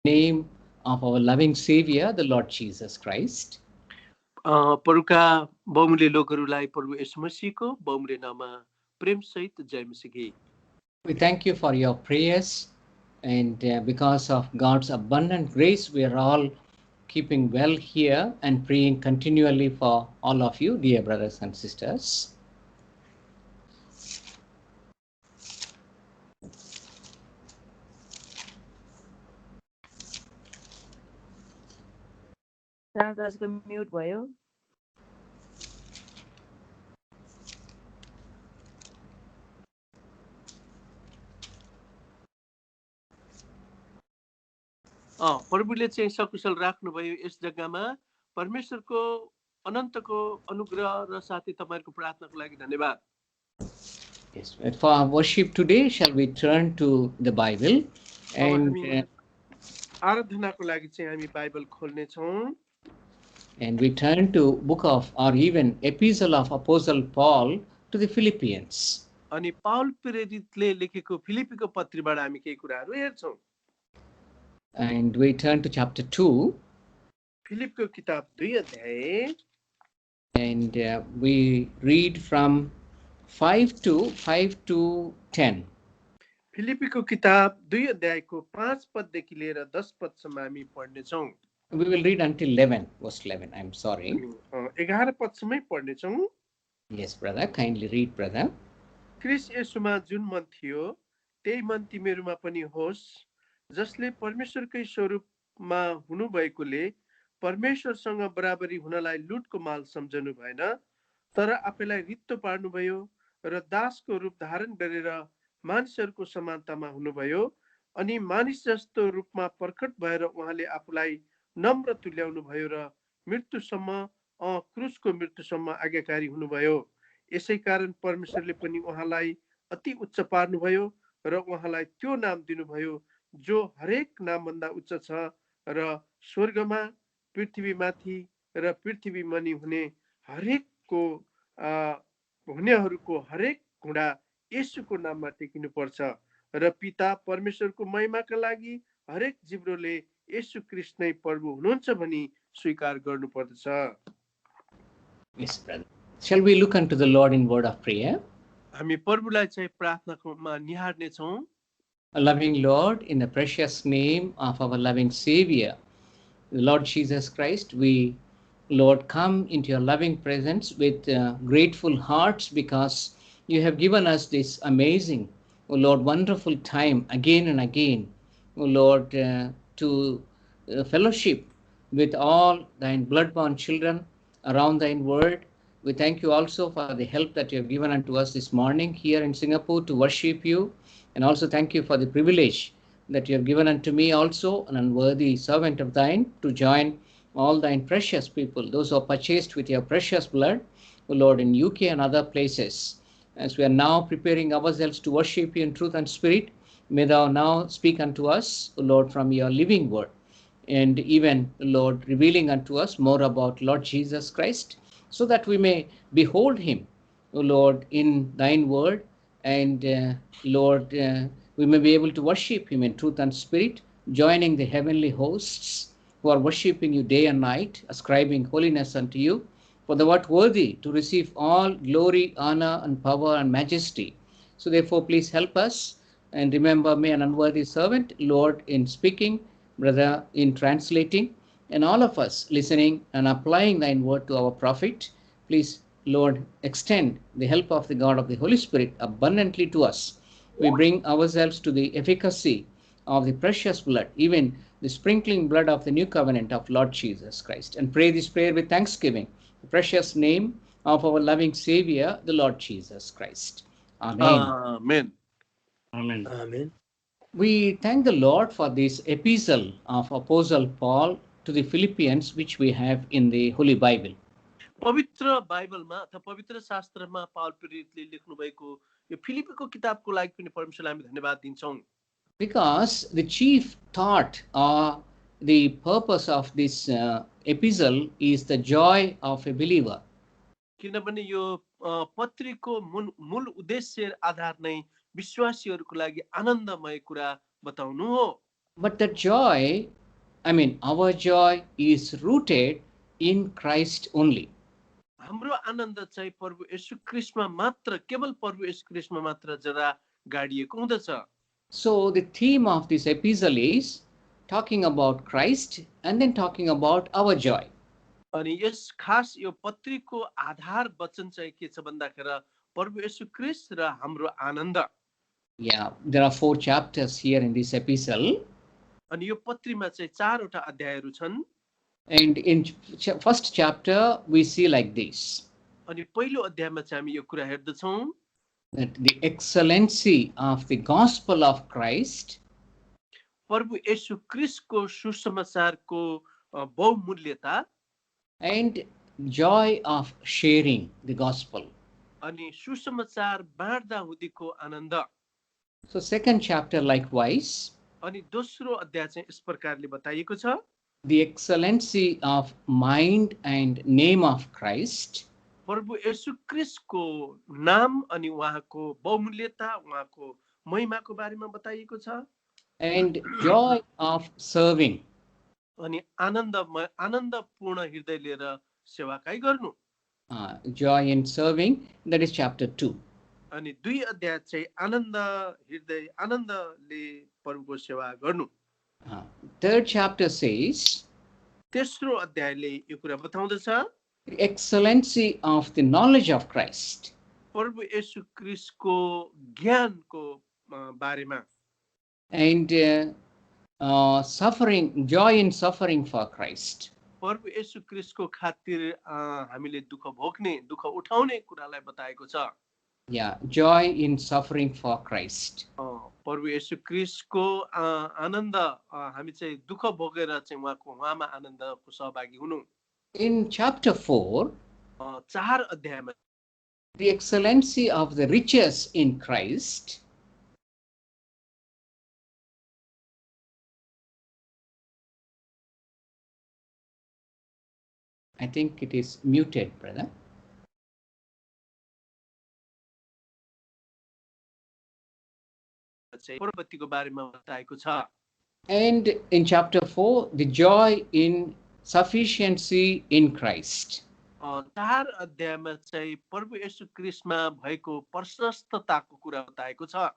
name of our loving Savior, the Lord Jesus Christ. प्रभुका बहुमूल्य लोकहरूलाई प्रभु येशू मसीहको बहुमूल्य नाममा प्रेम सहित जय मसीह। We thank you for your prayers, and because of God's abundant grace, we are all keeping well here and praying continually for all of you, dear brothers and sisters. दाजुको mute भयो। प्रभुले चाहिँ सकुशल राख्नुभयो यस जग्गामा। परमेश्वरको अनन्तको अनुग्रह र साथै तपाईहरुको प्रार्थनाको लागि धन्यवाद। Yes, for our worship today, shall we turn to the Bible and आराधनाको लागि चाहिँ हामी बाइबल खोल्ने छौं। And we turn to book of or even epistle of Apostle Paul to the Philippians. अनि पाउल प्रेरितले लेखेको फिलिपीको पत्रीबाट हामी केही कुराहरू हेर्छौं। And we turn to chapter 2. फिलिपको किताब 2 अध्याय And we read from 5 to 10. फिलिपीको किताब 2 अध्यायको 5 पददेखि लिएर 10 पदसम्म हामी पढ्ने छौं। We will read until 11, verse 11. I'm sorry. 11 पदसम्मै पढ्ने छौं। Yes, brother. Kindly read, brother. Christ येशूमा जुन मन थियो त्यही मन तिमीहरूमा पनि होस्, जसले परमेश्वरकै स्वरूपमा हुनुभएकोले परमेश्वरसँग बराबरी हुनलाई लुटको माल सम्झनु भएन, तर आफैलाई रित्तो पार्नुभयो र दासको रूप धारण गरेर मानिसहरूको समानतामा हुनुभयो। अनि मानिस जस्तो रूपमा प्रकट भएर उहाँले आफूलाई नम्र तुल्याउनु भयो र मृत्युसम्म क्रुसको मृत्युसम्म आज्ञाकारी हुनुभयो। यसै कारण परमेश्वरले पनि उहाँलाई अति उच्च पार्नुभयो र उहाँलाई त्यो नाम दिनुभयो जो हरेक नामभन्दा उच्च छ, र स्वर्गमा, पृथ्वीमाथि र पृथ्वी मुनि हुने हरेकको हुनेहरूको हरेक घुँडा येशूको नाममा टेकिनु पर्छ, र पिता परमेश्वरको महिमाका लागि हरेक जिब्रोले येशू ख्रीष्ट नै प्रभु हुनुहुन्छ भनी स्वीकार गर्नुपर्दछ। Yes, brother. Shall we look unto the Lord in word of prayer? हामी प्रभुलाई चाहिँ प्रार्थनामा निहार्ने छौं। A loving Lord, in the precious name of our loving Savior, the Lord Jesus Christ, we, Lord, come into your loving presence with grateful hearts because you have given us this amazing, O Lord, wonderful time again and again, O Lord, to fellowship with all thine blood-born children around thine word. We thank you also for the help that you have given unto us this morning here in Singapore to worship you. And also thank you for the privilege that you have given unto me also, an unworthy servant of thine, to join all thine precious people, those who are purchased with your precious blood, O Lord, in UK and other places. As we are now preparing ourselves to worship you in truth and spirit, may thou now speak unto us, O Lord, from your living word, and even, Lord, revealing unto us more about Lord Jesus Christ, so that we may behold him, O Lord, in thine word, and Lord, we may be able to worship him in truth and spirit, joining the heavenly hosts who are worshiping you day and night, ascribing holiness unto you, for thou art worthy to receive all glory, honor, and power and majesty. So therefore, please help us, and remember me, an unworthy servant, Lord, in speaking, brother, in translating, and all of us listening and applying thine word to our profit. Please, Lord, extend the help of the God of the Holy Spirit abundantly to us. We bring ourselves to the efficacy of the precious blood, even the sprinkling blood of the new covenant of Lord Jesus Christ, and pray this prayer with thanksgiving, the precious name of our loving Savior, the Lord Jesus Christ. Amen. Amen. Amen. Amen. We thank the Lord for this epistle of Apostle Paul to the Philippians, which we have in the Holy Bible. पवित्र बाइबलमा अथवा पवित्र शास्त्रमा पाउल प्रेरितले लेख्नु भएको यो फिलिपीको किताबको लागि पनि परमेश्वरलाई हामी धन्यवाद दिन्छौं। Because the chief thought or the purpose of this epistle is the joy of a believer. किनभने यो पत्रीको मूल उद्देश्य आधार नै विश्वासीहरूको लागि आनन्दमय कुरा बताउनु हो। But that joy our joy is rooted in Christ only. हाम्रो आनन्द चाहिँ प्रभु येशू ख्रीष्टमा मात्र, केवल प्रभु येशू ख्रीष्टमा मात्र जरा गाडिएको हुँदछ। So the theme of this epistle is talking about Christ and then talking about our joy. अनि यस खास यो पत्रीको आधार वचन चाहिँ के छ भन्दाखेरि प्रभु येशू ख्रीष्ट र हाम्रो आनन्द। Yeah, there are 4 chapters here in this epistle. अनि यो पत्रीमा चाहिँ 4 वटा अध्यायहरू छन्। And in first chapter, we see like this. अनि पहिलो अध्यायमा चाहिँ हामी यो कुरा हेर्दछौँ That the excellency of the gospel of Christ प्रभु येशू ख्रीष्टको सुसमाचारको बहुमूल्यता and joy of sharing the gospel. अनि सुसमाचार बाँड्दा हुँदीको आनन्द। So second chapter likewise, अनि दोस्रो अध्याय चाहिँ यस प्रकारले बताइएको छ the excellency of mind and name of Christ प्रभु येशू ख्रीष्टको नाम अनि उहाँको बहुमूल्यता, उहाँको महिमाको बारेमा बताइएको छ and joy of serving. अनि आनन्दपूर्ण हृदय लिएर सेवाकाई गर्नु। Joy in serving, that is chapter 2. अनि 2 अध्याय चाहिँ आनन्दले प्रभुको सेवा गर्नु। Third chapter says तेस्रो अध्यायले यो कुरा बताउँदछ the excellency of the knowledge of Christ. प्रभु येशू ख्रीष्टको ज्ञानको बारेमा And suffering, joy in suffering for Christ. प्रभु येशू ख्रीष्टको खातिर हामीले दुःख भोग्ने, दुःख उठाउने कुरालाई बताएको छ। Yeah, joy in suffering for Christ. प्रभु येशू ख्रीष्टको आनन्द, हामी चाहिँ दुःख भोगेर चाहिँ उहाँमा आनन्दको सहभागी हुनु। In chapter 4, 4 अध्यायमा the excellency of the riches in Christ. I think it is muted, brother. प्रभुको बारेमा बताएको छ। And in chapter 4, the joy in sufficiency in Christ. 4 अध्यायमा चाहिँ प्रभु येशू ख्रीष्टमा भएको प्रशस्तताको कुरा बताएको छ।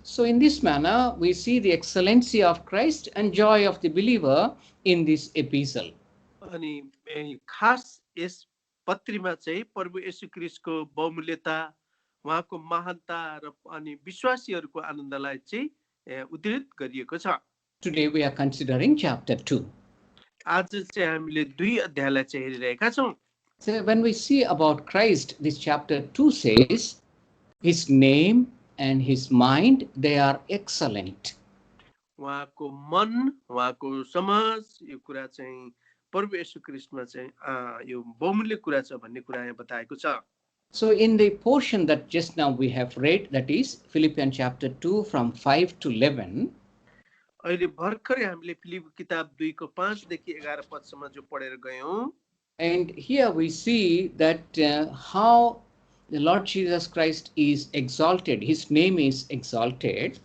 So in this manner, we see the excellency of Christ and joy of the believer in this epistle. अनि खास यस पत्रीमा चाहिँ प्रभु येशू ख्रीष्टको बहुमूल्यता, उहाँको महानता र अनि विश्वासीहरूको आनन्दलाई चाहिँ उद्धृत गरिएको छ। Today we are considering chapter 2. आज चाहिँ हामीले 2 अध्यायलाई चाहिँ हेरिरहेका छौँ। So when we see about Christ, this chapter 2 says, his name and his mind, they are excellent. उहाँको मन, उहाँको समाज, यो कुरा चाहिँ प्रभु येशू ख्रीष्टमा चाहिँ यो बहुमूल्य कुरा छ भन्ने कुरा यहाँ बताएको छ। So in the portion that just now we have read, that is Philippians chapter 2 from 5 to 11, अहिले भर्खरै हामीले फिलिपको किताब 2 को 5 देखि 11 पदसम्म जो पढेर गयौं। and here we see that how the Lord Jesus Christ is exalted, his name is exalted.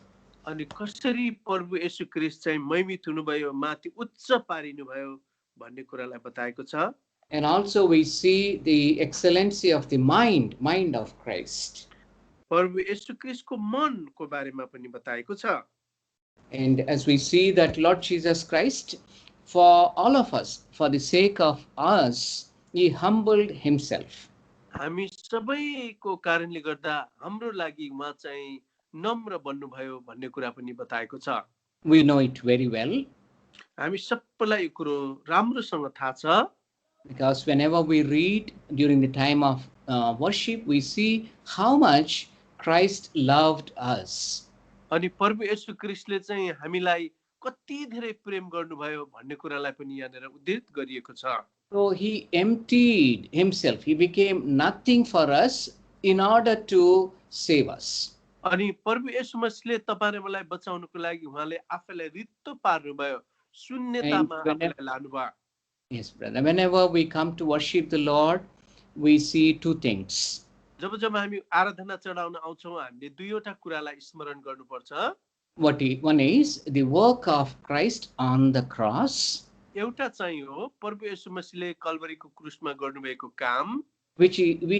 अनि कसरी प्रभु येशू ख्रीष्ट चाहिँ महिमित हुनुभयो, माथि उच्च पारिनुभयो भन्ने कुरालाई बताएको छ। And also we see the excellency of the mind of Christ. प्रभु येशू ख्रीष्टको मनको बारेमा पनि बताएको छ। And as we see that Lord Jesus Christ, for all of us, for the sake of us, he humbled himself. हामी सबैको कारणले गर्दा हाम्रो लागि उहाँ चाहिँ नम्र बन्नुभयो भन्ने कुरा पनि बताएको छ। We know it very well. हामी सबैलाई यो कुरो राम्रोसँग थाहा छ। Because whenever we read during the time of worship, we see how much Christ loved us. अनि प्रभु येशू ख्रीष्टले चाहिँ हामीलाई कति धेरै प्रेम गर्नुभयो भन्ने कुरालाई पनि यहाँनिर उद्धृत गरिएको छ। So he emptied himself. He became nothing for us in order to save us. अनि प्रभु येशू मसीहले तपाईं र मलाई बचाउनको लागि उहाँले आफैलाई रित्तो पार्नुभयो, शून्यतामा आफैलाई लानुभयो। Yes, brother. Whenever we come to worship the Lord, we see two things. जब जब हामी आराधना चढाउन आउँछौँ, हामीले दुईवटा कुरालाई स्मरण गर्नुपर्छ। One is the work of Christ on the cross. एउटा चाहिँ हो प्रभु येशू मसीहले कल्भरीको क्रुसमा गर्नुभएको काम, which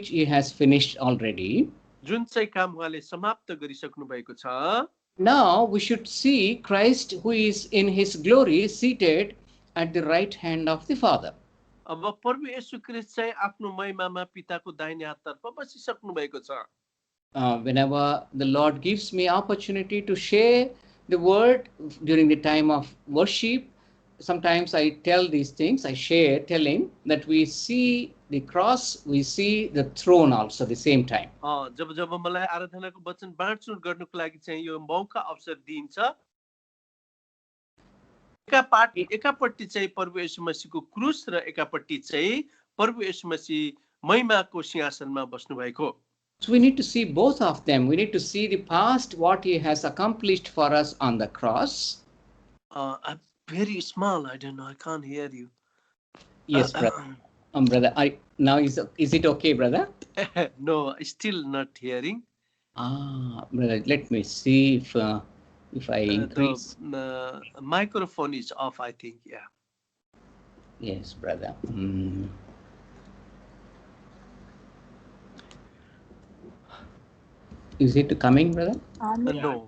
he has finished already. जुन चाहिँ काम उहाँले समाप्त गरिसक्नु भएको छ। Now we should see Christ who is in his glory seated at the right hand of the Father. अब प्रभु येशू ख्रीष्ट चाहिँ आफ्नो महिमामा पिताको दाहिने हाततर्फ बसिसक्नु भएको छ। Whenever the Lord gives me opportunity to share the word during the time of worship, sometimes I tell these things, I share telling that we see the cross, we see the throne also at the same time. जब जब मलाई आराधनाको वचन बाँडचुँड गर्नुको लागि चाहिँ यो मौका अवसर दिइन्छ, एकापट्टि चाहिँ प्रभु येशू मसीहको क्रुस र एकापट्टि चाहिँ प्रभु येशू मसीह महिमाको सिंहासनमा बस्नु भएको। So we need to see both of them. We need to see the past, what he has accomplished for us on the cross. I'm very small. I don't know. I can't hear you. Yes, brother. Brother, now is it okay, brother? No, still not hearing. Brother, let me see if I increase. The microphone is off, I think. Yeah. Yes, brother. Is it coming, brother? No.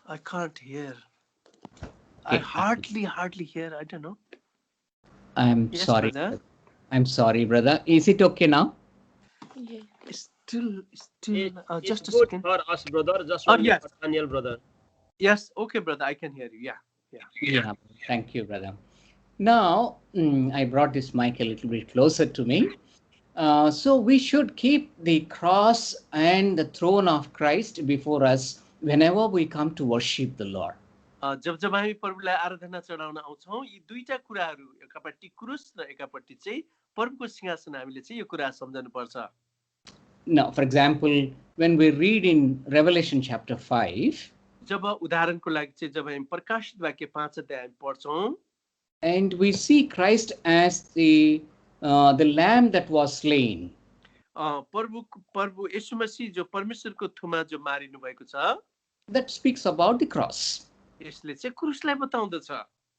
I can't hear. I hardly hear. I don't know. I'm Yes, sorry. brother. I'm sorry, brother. Is it okay now? Still. Just a good second. for us, brother. Just Oh, only yes. for Daniel, brother. Yes. Okay, brother. I can hear you. Yeah. Yeah. Thank you, brother. Now, I brought this mic a little bit closer to me. So we should keep the cross and the throne of Christ before us whenever we come to worship the Lord. जब जब हामी प्रभुलाई आराधना चढाउन आउँछौँ, यी दुईटा कुराहरू, एकापट्टि क्रुस र एकापट्टि चाहिँ प्रभुको सिंहासन, हामीले चाहिँ यो कुरा सम्झनु पर्छ। Now, for example, when we read in Revelation chapter 5, जब उदाहरणको लागि चाहिँ जब हामी प्रकाशित वाक्य 5 अध्याय पढ्छौँ, and we see Christ as the lamb that was slain. प्रभु येशू मसीह जो परमेश्वरको थुमा जो मारिनु भएको छ, That speaks about the cross. यसले चाहिँ क्रुसलाई बताउँदछ।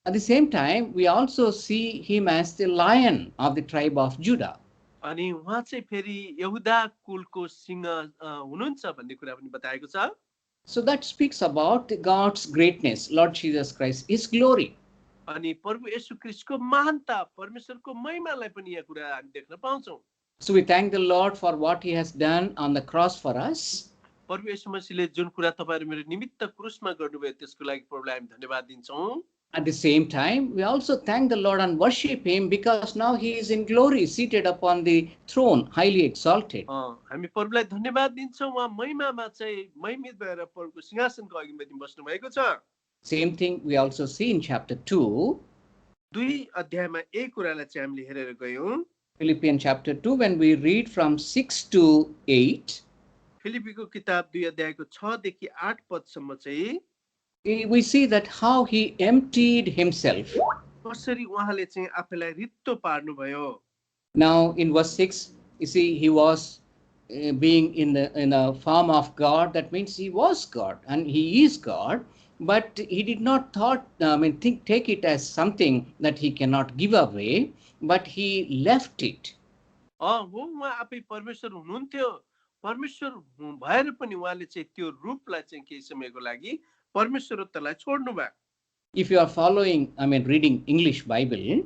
At the same time, we also see him as the lion of the tribe of Judah. अनि उहाँ चाहिँ फेरि यहुदा कुलको सिंह हुनुहुन्छ भन्ने कुरा पनि बताएको छ। So that speaks about God's greatness, Lord Jesus Christ, His glory. अनि प्रभु येशू ख्रीष्टको महानता, परमेश्वरको महिमालाई पनि यहाँ कुरा हामी देख्न पाउँछौँ। So we thank the Lord for what He has done on the cross for us. प्रभु येशू मसीहले जुन कुरा तपाईहरु मेरो निमित्त क्रुसमा गर्नुभयो त्यसको लागि प्रभुलाई हामी धन्यवाद दिन्छौँ। At the same time, we also thank the Lord and worship Him because now He is in glory, seated upon the throne, highly exalted. हामी प्रभुलाई धन्यवाद दिन्छौँ, उहाँ महिमामा चाहिँ महिमित भएर प्रभुको सिंहासनको अघि बस्नु भएको छ। Same thing we also see in chapter 2. 2 अध्यायमा एक कुरालाई चाहिँ हामीले हेरेर गयौँ। Philippians chapter 2, when we read from 6 to 8, फिलिपीको किताब 2 अध्यायको 6 देखि 8 पदसम्म चाहिँ we see that how He emptied Himself. कसरी उहाँले चाहिँ आफैलाई रित्तो पार्नु भयो। Now in verse 6, you see, He was being in the form of God. That means He was God and He is God. But He did not take it as something that He cannot give away, but He left it. हो, उहाँ आफै परमेश्वर हुनुहुन्थ्यो, परमेश्वर भएर पनि उहाँले चाहिँ त्यो रूपलाई चाहिँ केही समयको लागि परमेश्वरत्वलाई छोड्नु भयो। If you are following, reading English Bible,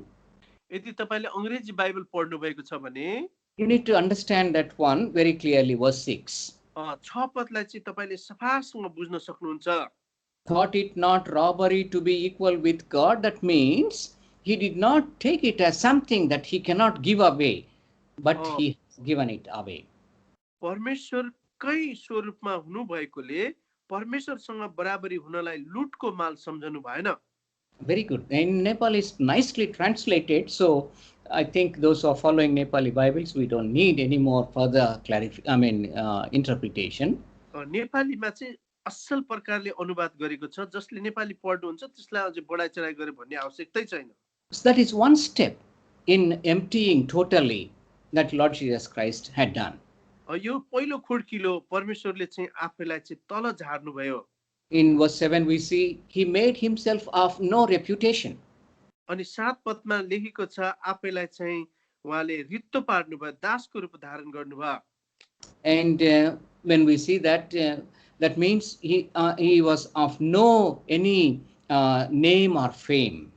यदि तपाईले अंग्रेजी बाइबल पढ्नु भएको छ भने you need to understand that one very clearly, verse 6. 6 पदलाई चाहिँ तपाईले सफासँग बुझ्न सक्नुहुन्छ। Thought it not robbery to be equal with God. That means He did not take it as something that He cannot give away, but He has given it away. परमेश्वरकै स्वरूपमा हुनु भएकोले परमेश्वरसँग बराबरी हुनलाई लुटको माल सम्झनु भएन। Very good. In Nepal is nicely translated, so I think those who are following Nepali Bibles, we don't need any more further interpretation. नेपालीमा चाहिँ असल प्रकारले अनुवाद गरेको छ, जसले नेपाली पढ्नुहुन्छ त्यसलाई अझै बढाइ चढाइ गरे भन्ने आवश्यकतै छैन। So that is one step in emptying totally that Lord Jesus Christ had done. यो पहिलो खुड्किलो परमेश्वरले चाहिँ आफैलाई चाहिँ तल झार्नु भयो In verse 7, we see he made himself of no reputation. अनि 7 पदमा लेखेको छ आफैलाई चाहिँ उहाँले रित्तो पार्नु भयो दासको रूप धारण गर्नुभयो And when we see that, that means he was of no any name or fame.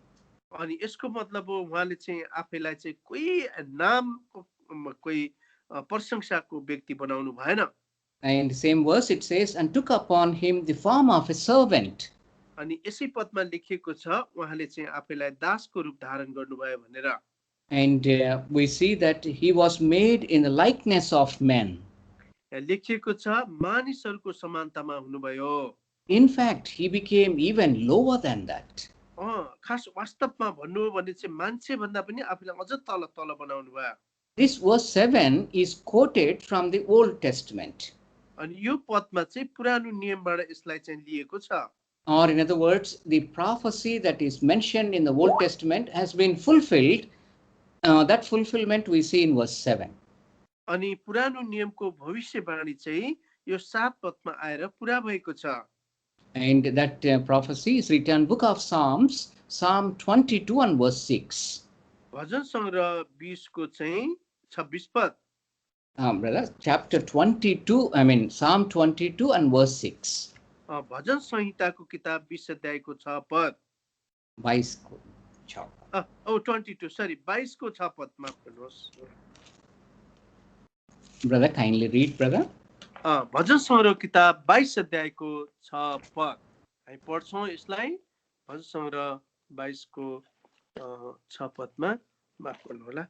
अनि यसको मतलब हो उहाँले चाहिँ आफैलाई चाहिँ कोही नाम कोही प्रशंसाको व्यक्ति बनाउनु भएन And the same verse it says, and took upon him the form of a servant. अनि यसै पदमा लेखिएको छ उहाँले चाहिँ आफैलाई दासको रूप धारण गर्नुभयो भनेर And we see that he was made in the likeness of men. लेखिएको छ मानिसहरूको समानतामा हुनुभयो In fact, he became even lower than that. खास वास्तवमा भन्नु हो भने चाहिँ मान्छे भन्दा पनि आफूलाई अझ तल तल बनाउनु भयो This verse 7 is quoted from the Old Testament. अनि यो पदमा चाहिँ पुरानो नियमबाट यसलाई चाहिँ लिएको छ Or in other words, the prophecy that is mentioned in the Old Testament has been fulfilled. That fulfillment we see in verse 7. अनि पुरानो नियमको भविष्यवाणी चाहिँ यो 7 पदमा आएर पुरा भएको छ And that prophecy is written book of Psalms, Psalm 22 and verse 6. भजन सङ्ग्रह 20 को चाहिँ 26 पद Brother, chapter 22, Psalm 22 and verse 6. भजन संहिताको किताब 20 अध्यायको 6 पद 22 को 6. 22 सरी 22 को 6 पद माफ गर्नुहोस् Brother, kindly read, brother. भजन सङ्ग्रह किताब 22 अध्यायको 6 पद हामी पढ्छौँ यसलाई भजन सङ्ग्रह 22 को 6 पदमा माफ गर्नु होला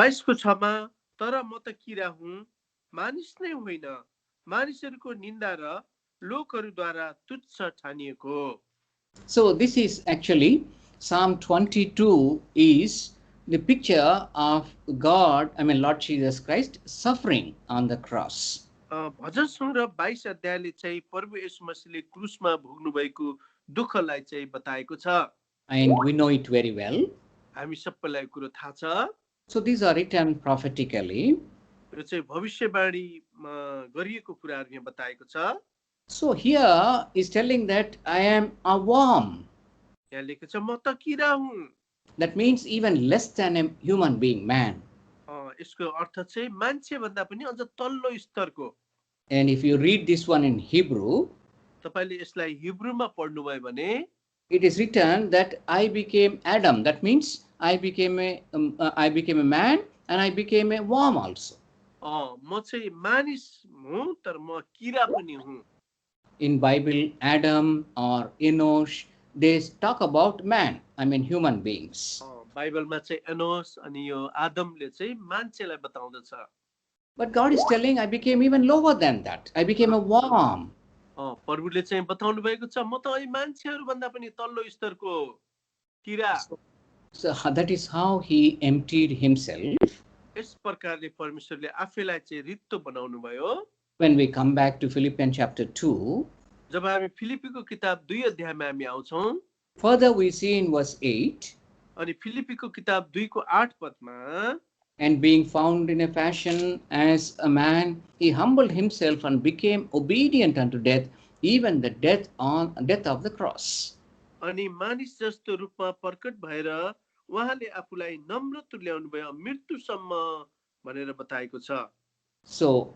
22 को 6 मा तर म त किरा हुँ मानिस नै होइन मानिसहरूको निन्दा र लोकहरूद्वारा तुच्छ ठानिएको So this is actually Psalm 22 is the picture of God, Lord Jesus Christ, suffering on the cross. भजन सङ्ग्रह 22 अध्यायले चाहिँ प्रभु येशू मसीहले क्रुसमा भोग्नु भएको दुःखलाई चाहिँ बताएको छ And we know it very well. हामी सबैलाई कुरो थाहा छ So these are written prophetically. यो चाहिँ भविष्यवाणीमा गरिएको कुराहरू यहाँ बताएको छ So here is telling that I am a worm. यहाँ लेखेको छ म त किरा हुँ That means even less than a human being, man. यसको अर्थ चाहिँ मान्छे भन्दा पनि अझ तल्लो स्तरको And if you read this one in Hebrew, तपाईले यसलाई हिब्रूमा पढ्नुभयो भने it is written that I became Adam. That means I became a man and I became a worm also. म चाहिँ मानिस हुँ तर म किरा पनि हुँ In Bible, Adam or Enosh, they talk about man, human beings. बाइबलमा चाहिँ एनोस अनि यो आदमले चाहिँ मान्छेलाई बताउँदछ But God is telling I became even lower than that. I became a worm. प्रभुले चाहिँ बताउनु भएको छ म त अहिले मान्छेहरू भन्दा पनि तल्लो स्तरको किरा So that is how he emptied himself. यस प्रकारले परमेश्वरले आफैलाई चाहिँ रित्तो बनाउनु भयो When we come back to Philippians chapter 2, जब हामी फिलिपीको किताब 2 अध्यायमा हामी आउँछौँ further we see in verse 8, अनि फिलिपीको किताब 2 को 8 पदमा and being found in a fashion as a man, he humbled himself and became obedient unto death, even the death of the cross. अनि मानिस जस्तो रूपमा प्रकट भएर उहाँले आफूलाई नम्र तुल्याउनु भयो मृत्युसम्म भनेर बताएको छ So,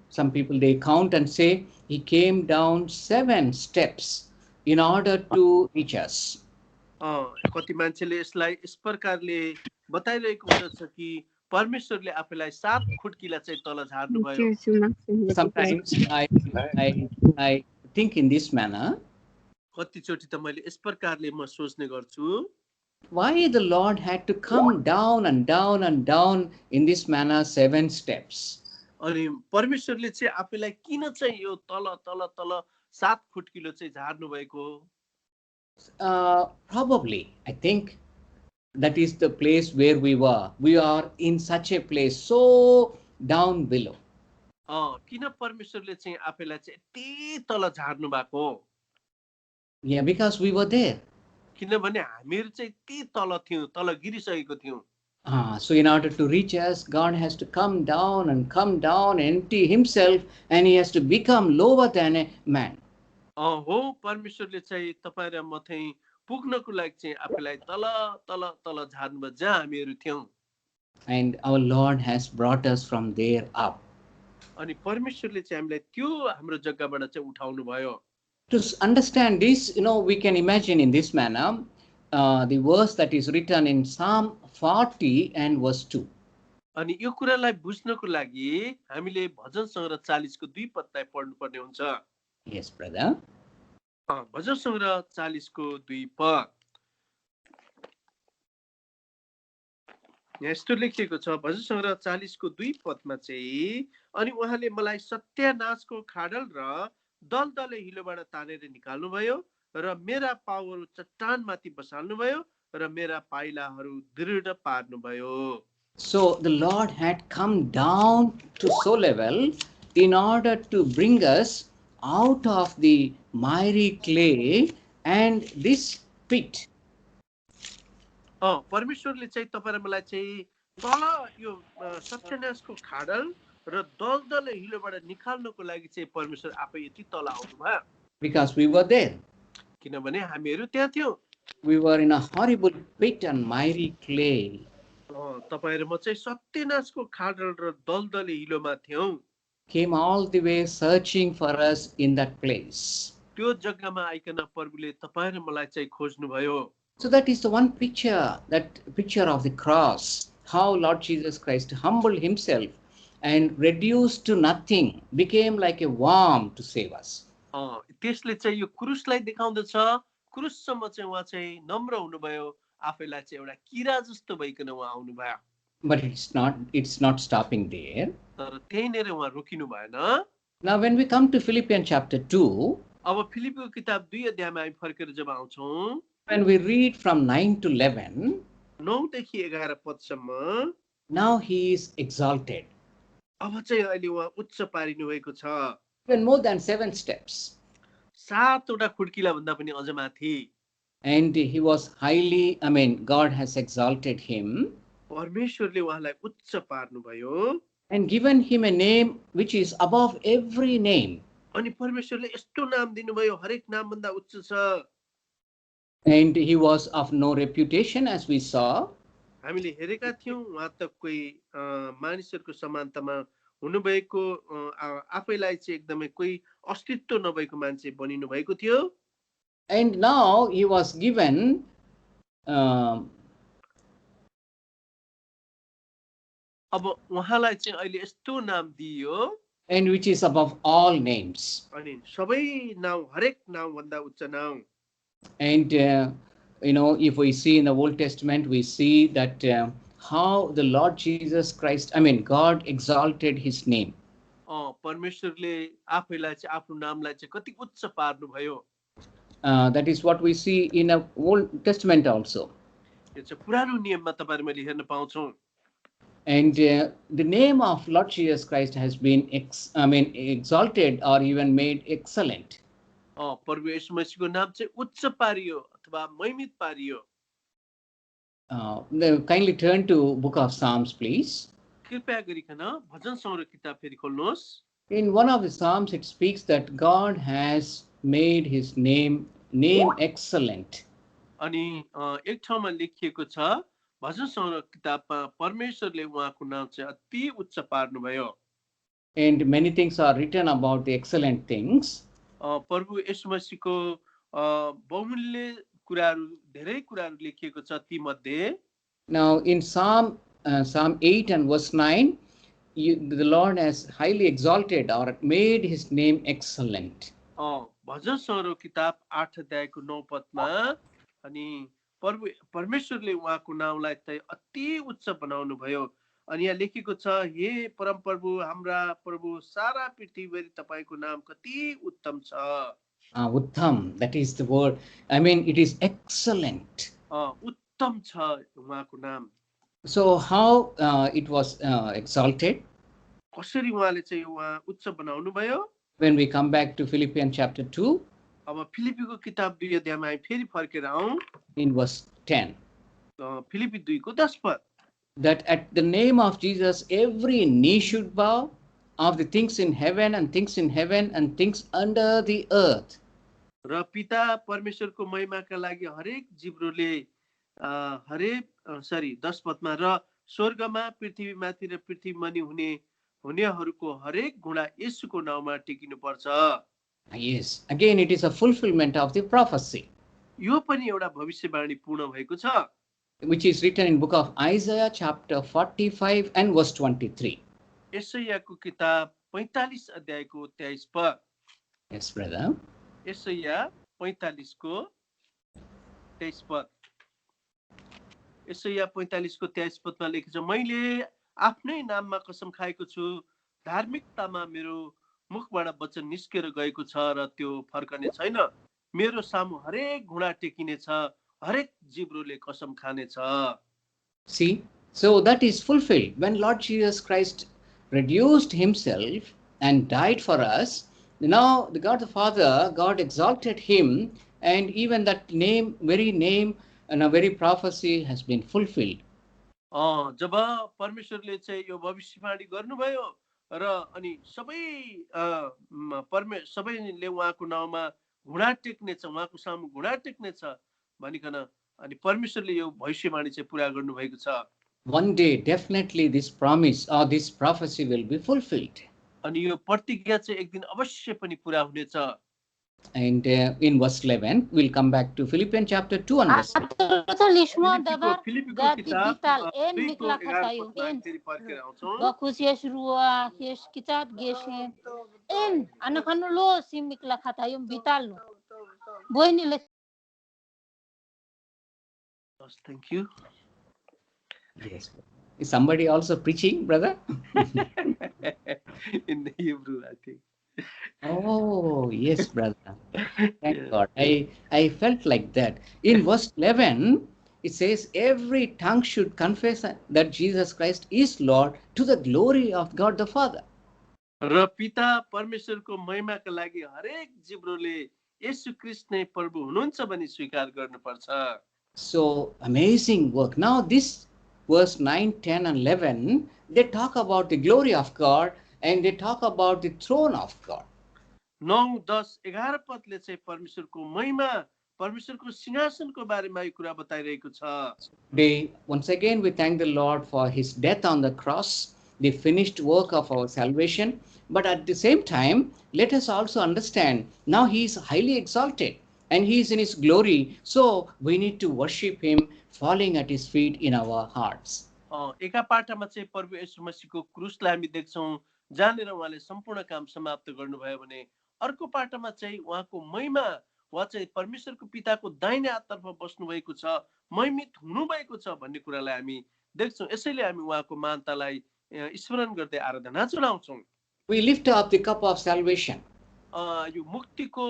some people they count and say he came down 7 steps in order to reach us. कति मान्छेले यसलाई यस प्रकारले बताइरहेको हुन्छ कि परमेश्वरले आफैलाई 7 खुट्किला चाहिँ तल झार्नु भयो Sometimes I think in this manner. कतिचोटि त मैले यस प्रकारले म सोच्ने गर्छु Why the Lord had to come down and down and down in this manner 7 steps? अनि परमेश्वरले चाहिँ आफैलाई किन चाहिँ यो तल तल तल 7 खुट्किलो चाहिँ झार्नु भएको Probably, I think that is the place where we were. We are in such a place, so down below. किन परमेश्वरले चाहिँ आफैलाई चाहिँ यति तल झार्नु भएको Yeah, because we were there. किनभने हामीहरू चाहिँ यति तल थियौँ तल गिरिसकेको थियौँ So in order to reach us, God has to come down and empty himself, and he has to become lower than a man. हो परमेश्वरले चाहिँ तपाईँ र म चाहिँ पुग्नको लागि चाहिँ आफूलाई तल तल तल झार्नुभयो जहाँ हामीहरू थियौँ And our Lord has brought us from there up. अनि परमेश्वरले चाहिँ हामीलाई त्यो हाम्रो जग्गाबाट चाहिँ उठाउनु भयो To understand this, we can imagine in this manner the verse that is written in Psalm 40 and verse 2. अनि यो कुरालाई बुझ्नको लागि हामीले भजन सङ्ग्रह 40 को 2 पदलाई पढ्नुपर्ने हुन्छ Yes, brother. भजन सङ्ग्रह 40 को 2 पद यहाँ यस्तो लेखिएको छ भजन सङ्ग्रह 40 को 2 पदमा चाहिँ अनि उहाँले मलाई सत्यानाशको खाडल र दलदले हिलोबाट तानेर निकाल्नुभयो र मेरा पाउहरू चट्टानमाथि बसाल्नुभयो र मेरा पाइलाहरू दृढ पार्नुभयो So the Lord had come down to so level in order to bring us out of the miry clay and this pit. परमेश्वरले चाहिँ तपाईँ र मलाई चाहिँ तल यो सत्यानाशको खाडल र दलदले हिलोबाट निकाल्नको लागि चाहिँ परमेश्वर आफै यति तल आउनुभयो Because we were there. किनभने हामीहरू त्यहाँ थियौँ We were in a horrible pit and miry clay. तपाईँ र म चाहिँ सत्यानाशको खाडल र दलदले हिलोमा थियौँ Came all the way searching for us in that place. त्यो जग्गामा आइकन प्रभुले तपाईँ र मलाई चाहिँ खोज्नुभयो So that is the one picture, that picture of the cross, how Lord Jesus Christ humbled himself and reduced to nothing, became like a worm to save us. त्यसले चाहिँ यो क्रुसलाई देखाउँदछ क्रुससम्म चाहिँ उहाँ चाहिँ नम्र हुनुभयो आफैलाई चाहिँ एउटा किरा जस्तो भइकन उहाँ आउनुभयो But it's not stopping there. तर त्यहीँनिर उहाँ रोकिनु भएन Now when we come to Philippians chapter 2, अब फिलिपीको किताब 2 अध्यायमा हामी फर्केर जब आउँछौँ when we read from 9 to 11, 9 देखि 11 पदसम्म now he is exalted. अब चाहिँ अहिले उहाँ उच्च पारिनु भएको छ Even more than 7 steps. 7 वटा खुड्किला भन्दा पनि अझ माथि And he was highly, God has exalted him परमेश्वरले उहाँलाई उच्च पार्नुभयो and given him a name which is above every name. अनि परमेश्वरले यस्तो नाम दिनुभयो हरेक नाम भन्दा उच्च छ And he was of no reputation, as we saw. हामीले हेरेका थियौँ उहाँ त कोही मानिसहरूको समानतामा हुनुभएको आफैलाई चाहिँ एकदमै कोही अस्तित्व नभएको मान्छे बनिनु भएको थियो And now he was given अब उहाँलाई चाहिँ अहिले यस्तो नाम दियो and which is above all names. अनि सबै नाम हरेक नाम भन्दा उच्च नाम And if we see in the Old Testament, we see that how the Lord Jesus Christ, God exalted his name. परमेश्वरले आफैलाई चाहिँ आफ्नो नामलाई चाहिँ कति उच्च पार्नुभयो That is what we see in the Old Testament also. यो चाहिँ पुरानो नियममा तपाईहरु मैले हेर्न पाउँछौँ And the name of Lord Jesus Christ has been exalted or even made excellent. प्रभु येशू मसीहको नाम चाहिँ उच्च पारियो अथवा महिमित पारियो Kindly turn to Book of Psalms, please. कृपया गरिकन भजन सङ्ग्रह किताब फेरि खोल्नुहोस् In one of the Psalms, it speaks that God has made his name excellent. अनि एक ठाउँमा लेखिएको छ भजन सङ्ग्रह किताबमा परमेश्वरले उहाँको नाम चाहिँ अति उच्च पार्नुभयो And many things are written about the excellent things. प्रभु येशू मसीहको बहुमूल्य कुराहरू धेरै कुराहरू लेखिएको छ ती मध्ये Now in Psalm 8 and verse 9, the Lord has highly exalted or made his name excellent. भजन सङ्ग्रह किताब 8 अध्यायको 9 पदमा अनि परमेश्वरले उहाँको नामलाई चाहिँ अति उच्च बनाउनु भयो अनि यहाँ लेखेको छ हे परम प्रभु हाम्रा प्रभु सारा पृथ्वीभरि तपाईको नाम कति उत्तम छ Uttam, that is the word. It is excellent. उत्तम छ उहाँको नाम So how it was exalted? कसरी उहाँले चाहिँ उहाँ उच्च बनाउनु भयो When we come back to Philippians chapter 2, अब फिलिपीको किताब 2 अध्यायमा फेरि फर्केर आउँ in verse 10. फिलिपी 2 को 10 पद that at the name of Jesus, every knee should bow, of the things in heaven and things in heaven and things under the earth. र पिता परमेश्वरको महिमाका लागि हरेक जिब्रोले हरेक 10 पदमा र स्वर्गमा पृथ्वीमाथि र पृथ्वीमुनि हुनेहरूको हरेक घुँडा येशूको नाउँमा टेकिनु पर्छ। Yes, again it is a fulfillment of the prophecy, यो पनि एउटा भविष्यवाणी पूर्ण भएको छ, which is written in book of Isaiah chapter 45 and verse 23. यशायाको किताब 45 अध्यायको 23 पद। Yes, brother. यशाया 45 को 23 पद। यशाया 45 को 23 पदमा लेखेको छ, मैले आफ्नै नाममा कसम खाएको छु, धार्मिकतामा मेरो मुखबाट वचन निस्केर गएको छ र त्यो फर्कने छैन। मेरो सामु हरेक घुँडा टेकिने छ, हरेक जिब्रोले कसम खाने छ। See, so that is fulfilled when Lord Jesus Christ reduced himself and died for us. Now the God the Father, God exalted him, and even that name, very name and a very prophecy has been fulfilled. जब परमेश्वरले चाहिँ यो भविष्यवाणी गर्नुभयो र अनि सबैले उहाँको नाउँमा घुँडा टेक्नेछ, उहाँको सामु घुँडा टेक्नेछ भनिकन अनि परमेश्वरले यो भविष्यवाणी चाहिँ पुरा गर्नुभएको छ। One day definitely this promise or this prophecy will be fulfilled. अनि यो प्रतिज्ञा चाहिँ एक दिन अवश्य पनि पुरा हुनेछ। And in verse 11 we'll come back to Philippians chapter 2 and verse 11. फिलिपीको किताब 2 को 11 पदमा फेरि फर्केर आउँछौँ। Bakusias rua, yes, kitat geshen. En, anakano lo simik la katayong vital. Boy nila. Thank you. Yes. Is somebody also preaching, brother? In the Hebrew, I think. Oh, yes, brother. Thank God. I felt like that. In verse 11, it says, every tongue should confess that Jesus Christ is Lord to the glory of God the Father. र पिता परमेश्वरको महिमाका लागि हरेक जिब्रोले येशू ख्रीष्ट नै प्रभु हुनुहुन्छ भनी स्वीकार गर्नुपर्छ। So amazing work. Now this verse 9, 10 and 11, they talk about the glory of God and they talk about the throne of God. 9, 10, 11 पदले चाहिँ परमेश्वरको महिमा, परमेश्वरको सिंहासनको बारेमा यो कुरा बताइरहेको छ। Today, once again, we thank the Lord for his death on the cross, the finished work of our salvation. But at the same time, let us also understand, now he is highly exalted and he is in his glory. So we need to worship him, falling at his feet in our hearts. एका पाटामा चाहिँ प्रभु येशू मसीहको क्रुसलाई हामी देख्छौँ, जहाँनिर उहाँले सम्पूर्ण काम समाप्त गर्नुभयो भने अर्को पाटामा चाहिँ उहाँको महिमा, उहाँ चाहिँ परमेश्वरको पिताको दाहिने हाततर्फ बस्नु भएको छ, महिमित हुनु भएको छ भन्ने कुरालाई हामी देख्छौँ। यसैले हामी उहाँको महानतालाई स्मरण गर्दै आराधना चढाउँछौँ। We lift up the cup of salvation. यो मुक्तिको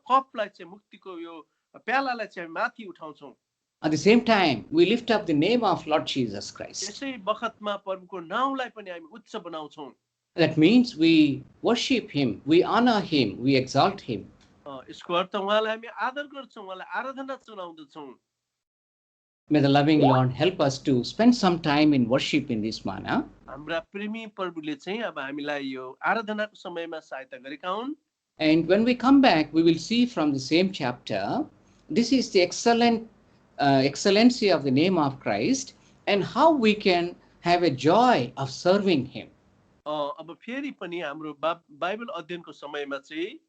कपलाई चाहिँ, मुक्तिको यो प्यालालाई चाहिँ हामी माथि उठाउँछौँ। At the same time, we lift up the name of Lord Jesus Christ. यसै बखतमा प्रभुको नाउँलाई पनि हामी उच्च बनाउँछौँ। That means we worship him, we honor him, we exalt him. यसको अर्थ उहाँलाई हामी आदर गर्छौँ, उहाँलाई आराधना चढाउँदछौँ। May the loving Lord help us to spend some time in worship in this manner. हाम्रा प्रेमी प्रभुले चाहिँ अब हामीलाई यो आराधनाको समयमा सहायता गरेका हुन्। And when we come back, we will see from the same chapter, this is the excellency of the name of Christ and how we can have a joy of serving him. अब फेरि पनि हाम्रो Bible अध्ययनको समयमा चाहिँ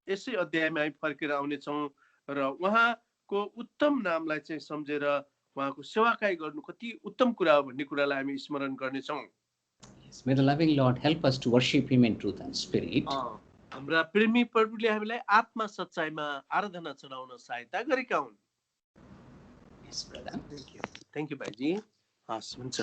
यसै अध्यायमा हामी फर्केर आउनेछौँ र उहाँको उत्तम नामलाई चाहिँ सम्झेर उहाँको सेवाकाई गर्नु कति उत्तम कुरा हो भन्ने कुरालाई हामी स्मरण गर्नेछौँ। Yes, may the loving Lord help us to worship him in truth and spirit. हाम्रा प्रेमी प्रभुले हामीलाई आत्मा सच्चाइमा आराधना चढाउन सहायता गरेका हुन्। Yes, brother. Thank you भाइजी। हस् हुन्छ।